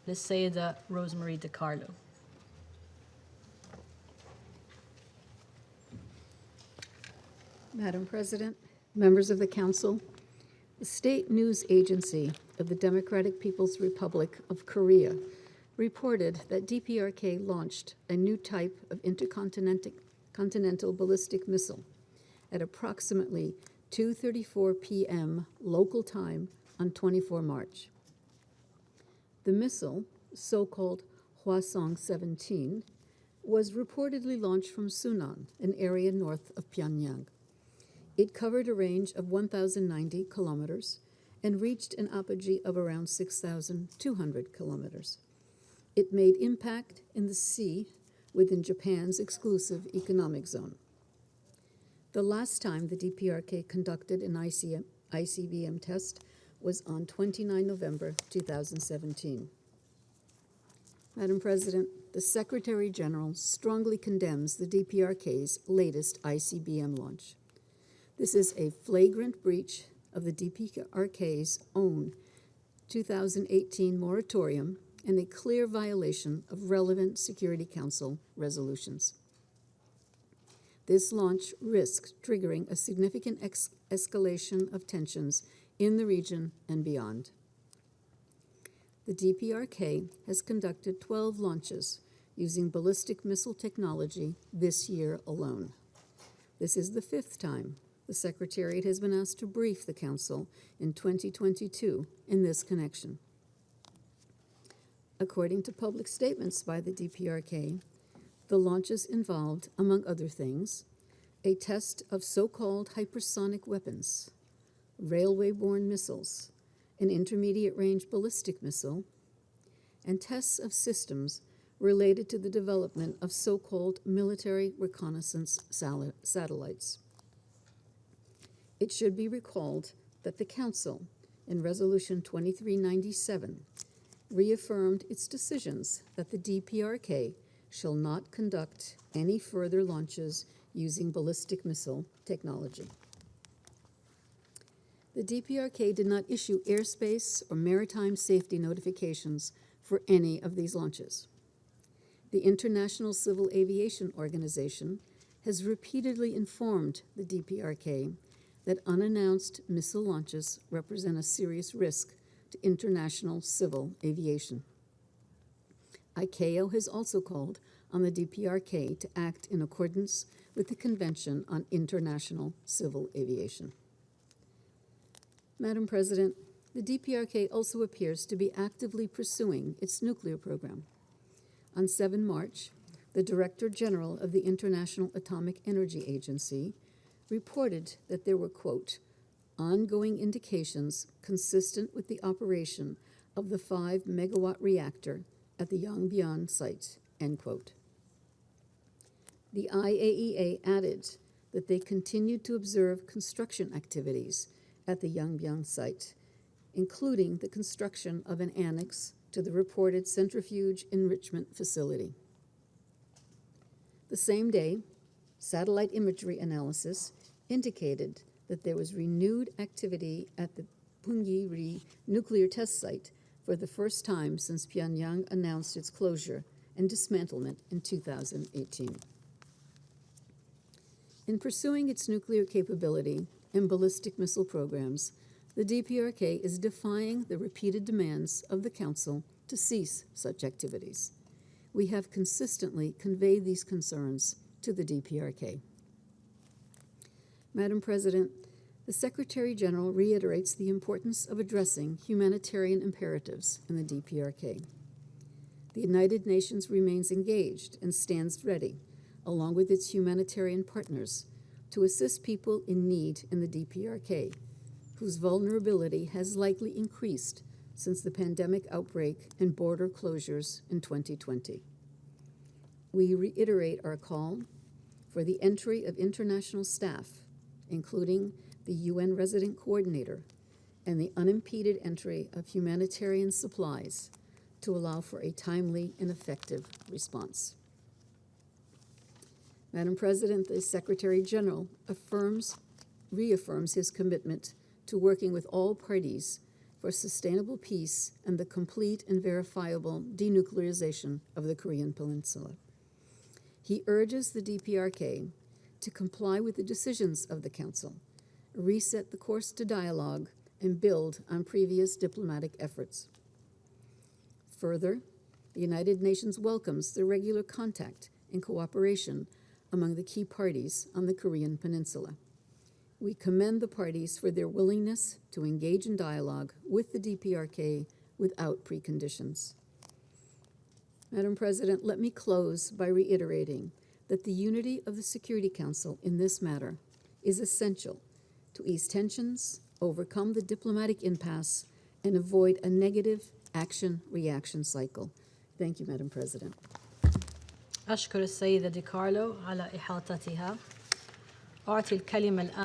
للسيدة Rosemary DiCarlo. Madam President, members of the Council, the State News Agency of the Democratic People's Republic of Korea reported that DPRK launched a new type of intercontinental ballistic missile at approximately 2:34 p.m. local time on 24 March. The missile, so-called Hwasong 17, was reportedly launched from Sunan, an area north of Pyongyang. It covered a range of 1,090 kilometers and reached an apogee of around 6,200 kilometers. It made impact in the sea within Japan's exclusive economic zone. The last time the DPRK conducted an ICBM test was on 29 November 2017. Madam President, the Secretary General strongly condemns the DPRK's latest ICBM launch. This is a flagrant breach of the DPRK's own 2018 moratorium and a clear violation of relevant Security Council resolutions. This launch risks triggering a significant escalation of tensions in the region and beyond. The DPRK has conducted 12 launches using ballistic missile technology this year alone. This is the 5th time the Secretariat has been asked to brief the Council in 2022 in this connection. According to public statements by the DPRK, the launches involved, among other things, a test of so-called hypersonic weapons, railway-borne missiles, an intermediate-range ballistic missile, and tests of systems related to the development of so-called military reconnaissance satellites. It should be recalled that the Council, in Resolution 2397, reaffirmed its decisions that the DPRK shall not conduct any further launches using ballistic missile technology. The DPRK did not issue airspace or maritime safety notifications for any of these launches. The International Civil Aviation Organization has repeatedly informed the DPRK that unannounced missile launches represent a serious risk to international civil aviation. ICAO has also called on the DPRK to act in accordance with the Convention on International Civil Aviation. Madam President, the DPRK also appears to be actively pursuing its nuclear program. On 7 March, the Director General of the International Atomic Energy Agency reported that there were, quote, ongoing indications consistent with the operation of the 5-megawatt reactor at the Yongbyon site, end quote. The IAEA added that they continued to observe construction activities at the Yongbyon site, including the construction of an annex to the reported centrifuge enrichment facility. The same day, satellite imagery analysis indicated that there was renewed activity at the Pyongyang nuclear test site for the first time since Pyongyang announced its closure and dismantlement in 2018. In pursuing its nuclear capability and ballistic missile programs, the DPRK is defying the repeated demands of the Council to cease such activities. We have consistently conveyed these concerns to the DPRK. Madam President, the Secretary General reiterates the importance of addressing humanitarian imperatives in the DPRK. The United Nations remains engaged and stands ready, along with its humanitarian partners, to assist people in need in the DPRK, whose vulnerability has likely increased since the pandemic outbreak and border closures in 2020. We reiterate our call for the entry of international staff, including the UN Resident Coordinator, and the unimpeded entry of humanitarian supplies to allow for a timely and effective response. Madam President, the Secretary General reaffirms his commitment to working with all parties for sustainable peace and the complete and verifiable denuclearization of the Korean Peninsula. He urges the DPRK to comply with the decisions of the Council, reset the course to dialogue, and build on previous diplomatic efforts. Further, the United Nations welcomes the regular contact and cooperation among the key parties on the Korean Peninsula. We commend the parties for their willingness to engage in dialogue with the DPRK without preconditions. Madam President, let me close by reiterating that the unity of the Security Council in this matter is essential to ease tensions, overcome the diplomatic impasse, and avoid a negative action-reaction cycle. Thank you, Madam President. أشكر السيدة ديكارلو على إحاطتها. أعطي الكلمة الآن